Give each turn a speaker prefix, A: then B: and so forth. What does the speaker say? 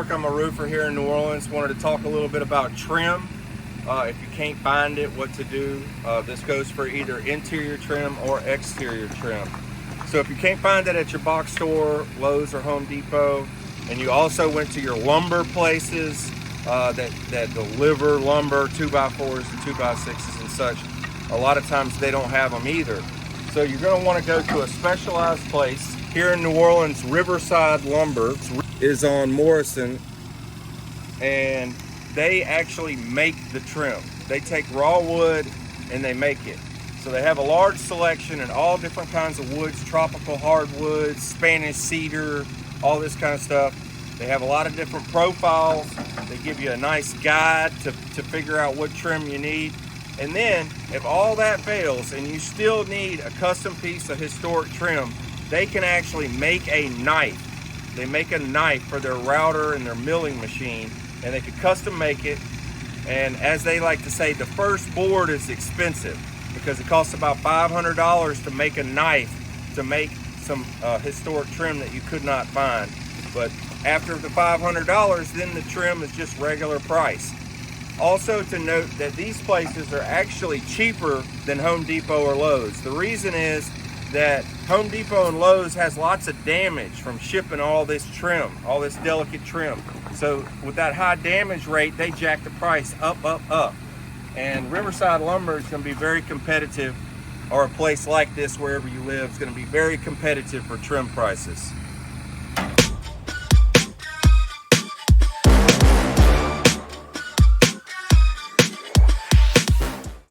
A: Mark. I'm a roofer here in New Orleans. Wanted to talk a little bit about trim. If you can't find it, what to do. This goes for either interior trim or exterior trim. So if you can't find it at your box store, Lowe's or Home Depot, and you also went to your lumber places that deliver lumber, 2x4s and 2x6s and such, a lot of times they don't have them either. So you're going to want to go to a specialized place. Here in New Orleans, Riverside Lumber is on Morrison, and they actually make the trim. They take raw wood and they make it. So they have a large selection in all different kinds of woods, tropical hardwoods, Spanish cedar, all this kind of stuff. They have a lot of different profiles. They give you a nice guide to figure out what trim you need. And then if all that fails and you still need a custom piece of historic trim, they can actually make a knife. They make a knife for their router and their milling machine, and they can custom make it. And as they like to say, the first board is expensive because it costs about $500 to make a knife to make some historic trim that you could not find. But after the $500, then the trim is just regular price. Also to note that these places are actually cheaper than Home Depot or Lowe's. The reason is that Home Depot and Lowe's has lots of damage from shipping all this trim, all this delicate trim. So with that high damage rate, they jack the price up. And Riverside Lumber is going to be very competitive, or a place like this wherever you live is going to be very competitive for trim prices.